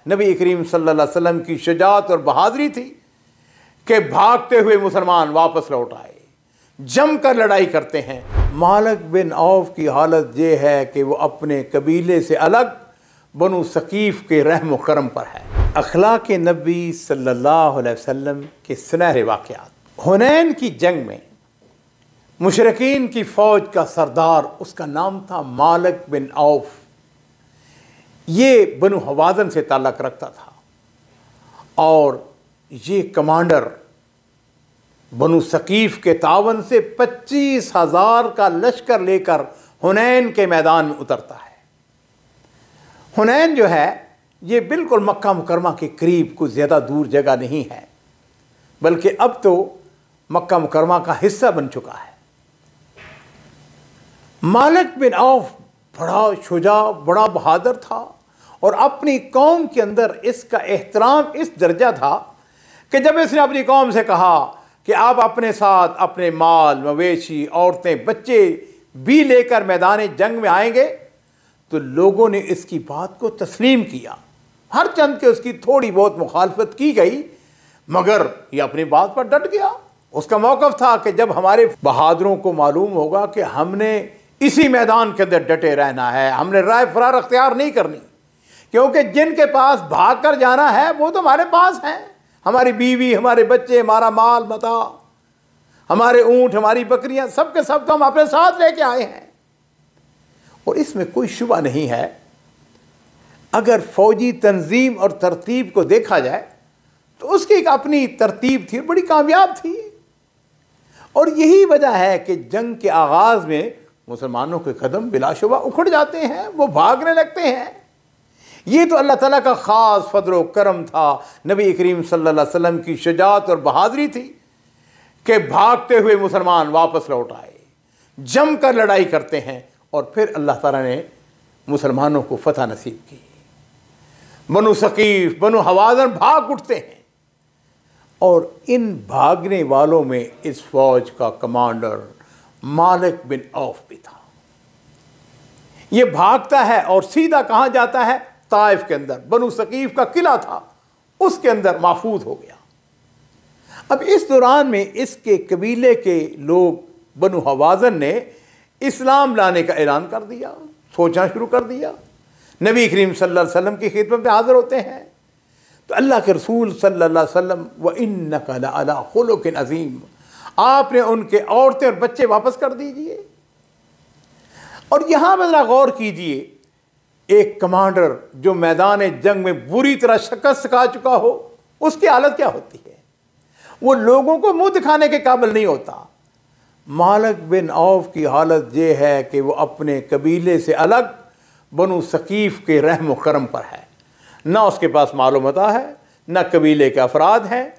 नबी करीम सल्लल्लाहु अलैहि वसल्लम की शुजाअत और बहादुरी थी कि भागते हुए मुसलमान वापस लौट आए, जमकर लड़ाई करते हैं। मालिक बिन औफ की हालत ये है कि वो अपने कबीले से अलग बनु सकीफ के रहम करम पर है। अखलाक नबी सल्लल्लाहु अलैहि वसल्लम के सुनहरे वाक़यात। हुनैन की जंग में मुशरिकीन की फ़ौज का सरदार, उसका नाम था मालिक बिन औफ। ये बनु हवाज़न से ताल्लुक़ रखता था और ये कमांडर बनु सकीफ के तावन से 25,000 का लश्कर लेकर हुनैन के मैदान में उतरता है। हुनैन जो है ये बिल्कुल मक्का मुकरमा के करीब, कुछ ज़्यादा दूर जगह नहीं है, बल्कि अब तो मक्का मुकरमा का हिस्सा बन चुका है। मालिक बिन औफ बड़ा शुजा, बड़ा बहादुर था और अपनी कौम के अंदर इसका एहतराम इस दर्जा था कि जब इसने अपनी कौम से कहा कि आप अपने साथ अपने माल, मवेशी, औरतें, बच्चे भी लेकर मैदान जंग में आएंगे, तो लोगों ने इसकी बात को तस्लीम किया। हर चंद के उसकी थोड़ी बहुत मुखालफत की गई, मगर ये अपनी बात पर डट गया। उसका मौक़िफ़ था कि जब हमारे बहादुरों को मालूम होगा कि हमने इसी मैदान के अंदर डटे रहना है, हमने राय फरार अख्तियार नहीं करनी, क्योंकि जिनके पास भाग कर जाना है वो तो हमारे पास हैं। हमारी बीवी, हमारे बच्चे, हमारा माल मता, हमारे ऊँट, हमारी बकरियां, सब के सब तो हम अपने साथ लेके आए हैं। और इसमें कोई शुबा नहीं है, अगर फौजी तंजीम और तरतीब को देखा जाए तो उसकी एक अपनी तरतीब थी, बड़ी कामयाब थी। और यही वजह है कि जंग के आगाज़ में मुसलमानों के कदम बिलाशुबा उखड़ जाते हैं, वो भागने लगते हैं। ये तो अल्लाह ताला का ख़ास फज़ल व करम था। नबी करीम सल्लल्लाहु अलैहि वसल्लम की शुजाअत और बहादुरी थी कि भागते हुए मुसलमान वापस लौट आए, जमकर लड़ाई करते हैं और फिर अल्लाह ताला ने मुसलमानों को फतह नसीब की। बनु सकीफ, बनु हवाज़न भाग उठते हैं और इन भागने वालों में इस फौज का कमांडर मालिक बिन औफ भी था। ये भागता है और सीधा कहाँ जाता है? ताइफ के अंदर बनु सकीफ का किला था, उसके अंदर महफूज हो गया। अब इस दौरान में इसके कबीले के लोग बनु हवाज़न ने इस्लाम लाने का ऐलान कर दिया, सोचना शुरू कर दिया। नबी करीम सल्लल्लाहु अलैहि वसल्लम की खिदमत में हाज़िर होते हैं तो अल्लाह के रसूल सल्लल्लाहु अलैहि वसल्लम व इन्नका लअला खुलुकिन अज़ीम, आपने उनके औरतें और बच्चे वापस कर दीजिए। और यहाँ पर ज़रा गौर कीजिए, एक कमांडर जो मैदान जंग में बुरी तरह शिकस्त खा चुका हो, उसकी हालत क्या होती है? वो लोगों को मुंह दिखाने के काबिल नहीं होता। मालिक बिन औफ की हालत ये है कि वो अपने कबीले से अलग बनु सकीफ के रहम करम पर है। ना उसके पास मालूम मता है, ना कबीले के अफराद हैं,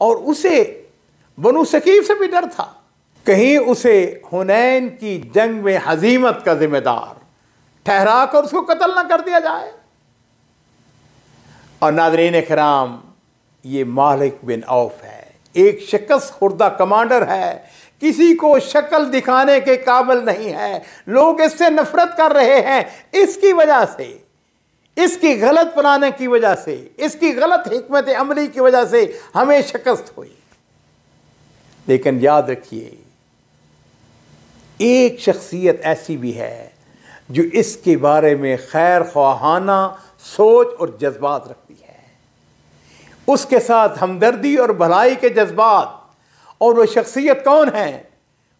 और उसे बनु सकीफ से भी डर था, कहीं उसे हुनैन की जंग में हजीमत का जिम्मेदार ठहरा कर उसको कत्ल ना कर दिया जाए। और नाज़रीन किराम, ये मालिक बिन औफ है, एक शिकस्त खुर्दा कमांडर है, किसी को शक्ल दिखाने के काबिल नहीं है। लोग इससे नफरत कर रहे हैं, इसकी वजह से, इसकी गलत बनाने की वजह से, इसकी गलत हिकमत अमली की वजह से हमें शिकस्त हुई। लेकिन याद रखिए, एक शख्सियत ऐसी भी है जो इसके बारे में खैर ख्वाहाना सोच और जज्बात रखती है, उसके साथ हमदर्दी और भलाई के जज्बात। और वो शख्सियत कौन है?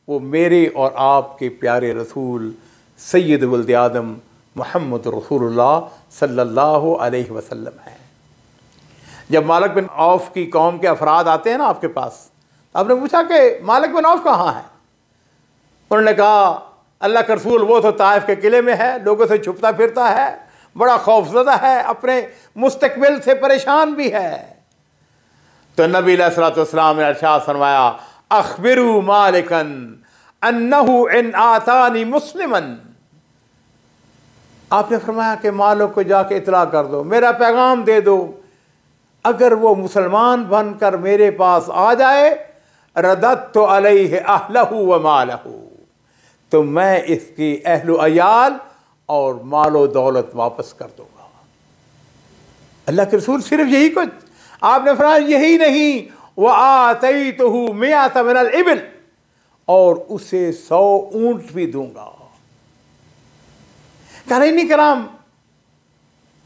वो मेरे और आपके प्यारे रसूल सैयद वल्द आदम मुहम्मद रसूलुल्लाह सल्लल्लाहु अलैहि वसल्लम है। जब मालिक बिन औफ की कौम के अफराद आते हैं ना आपके पास, आपने पूछा कि मालिक बिन औफ कहाँ है? उन्होंने कहा अल्लाह का रसूल वो तो ताइफ के किले में है, लोगों से छुपता फिरता है, बड़ा खौफज़दा है, अपने मुस्तकबिल से परेशान भी है। तो नबी अलैहिस्सलातु वस्सलाम ने इरशाद फरमाया, अखबिरू मालिकन अन्नहु इन आतानी मुस्लिमन। आपने फरमाया कि मालिक को जाके इतला कर दो, मेरा पैगाम दे दो, अगर वो मुसलमान बनकर मेरे पास आ जाए, रदत्तु अलैहि अहलहु व मालहु, तो मैं इसकी अहलो अयाल और मालो दौलत वापस कर दूंगा। अल्लाह के रसूल सिर्फ यही कुछ, आपने फरमाया यही नहीं, वह आतैतहु मिअत मिनल इबिल, और उसे 100 ऊंट भी दूंगा। क़रीनी कराम,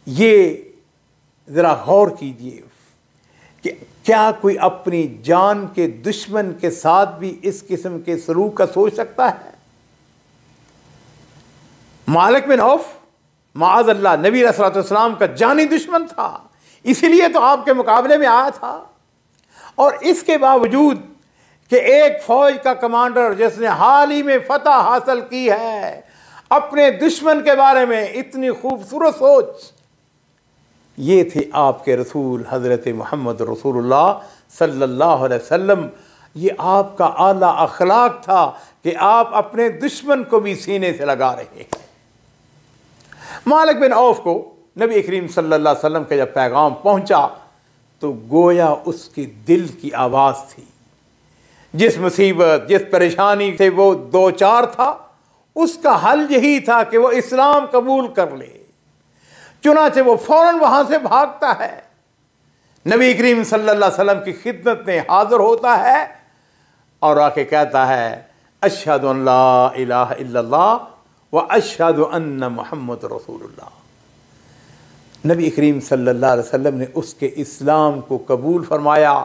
ये जरा गौर कीजिए कि क्या कोई अपनी जान के दुश्मन के साथ भी इस किस्म के सलूक का सोच सकता है? मालिक बिन औफ माअज़ल्लाह नबी अलैहिस्सलातु वस्सलाम का जानी दुश्मन था, इसीलिए तो आपके मुकाबले में आया था। और इसके बावजूद कि एक फौज का कमांडर जिसने हाल ही में फतह हासिल की है, अपने दुश्मन के बारे में इतनी खूबसूरत सोच, ये थे आपके रसूल हज़रत मोहम्मद रसूलुल्लाह सल्लल्लाहु अलैहि वसल्लम। ये आपका आला अखलाक था कि आप अपने दुश्मन को भी सीने से लगा रहे हैं। मालिक बिन औफ को नबी करीम सल्लल्लाहु अलैहि वसल्लम का जब पैगाम पहुंचा तो गोया उसके दिल की आवाज़ थी। जिस मुसीबत, जिस परेशानी से वो दो चार था, उसका हल यही था कि वो इस्लाम कबूल कर ले। चुनाचे वो फौरन वहां से भागता है, नबी करीम सल्लल्लाहु अलैहि वसल्लम की खिदमत में हाजिर होता है और आके कहता है अशहदु अन ला इलाहा इल्लल्लाह व अशहदु अन्न मुहम्मद रसूलुल्लाह। नबी करीम सल्लल्लाहु अलैहि वसल्लम ने उसके इस्लाम को कबूल फरमाया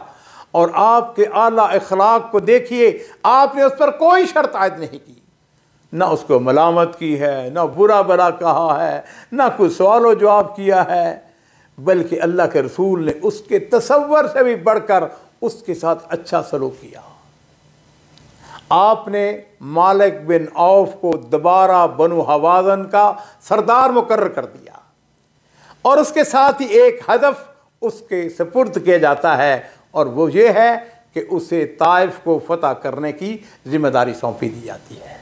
और आपके आला अखलाक को देखिए, आपने उस पर कोई शर्त आयद नहीं की, ना उसको मलामत की है, ना बुरा भला कहा है, ना कोई सवाल जवाब किया है, बल्कि अल्लाह के रसूल ने उसके तसव्वुर से भी बढ़कर उसके साथ अच्छा सलूक किया। आपने मालिक बिन औफ को दोबारा बनु हवाज़न का सरदार मुकर्रर कर दिया और उसके साथ ही एक हदफ उसके सुपुर्द किया जाता है और वो ये है कि उसे ताइफ को फतह करने की जिम्मेदारी सौंपी दी जाती है।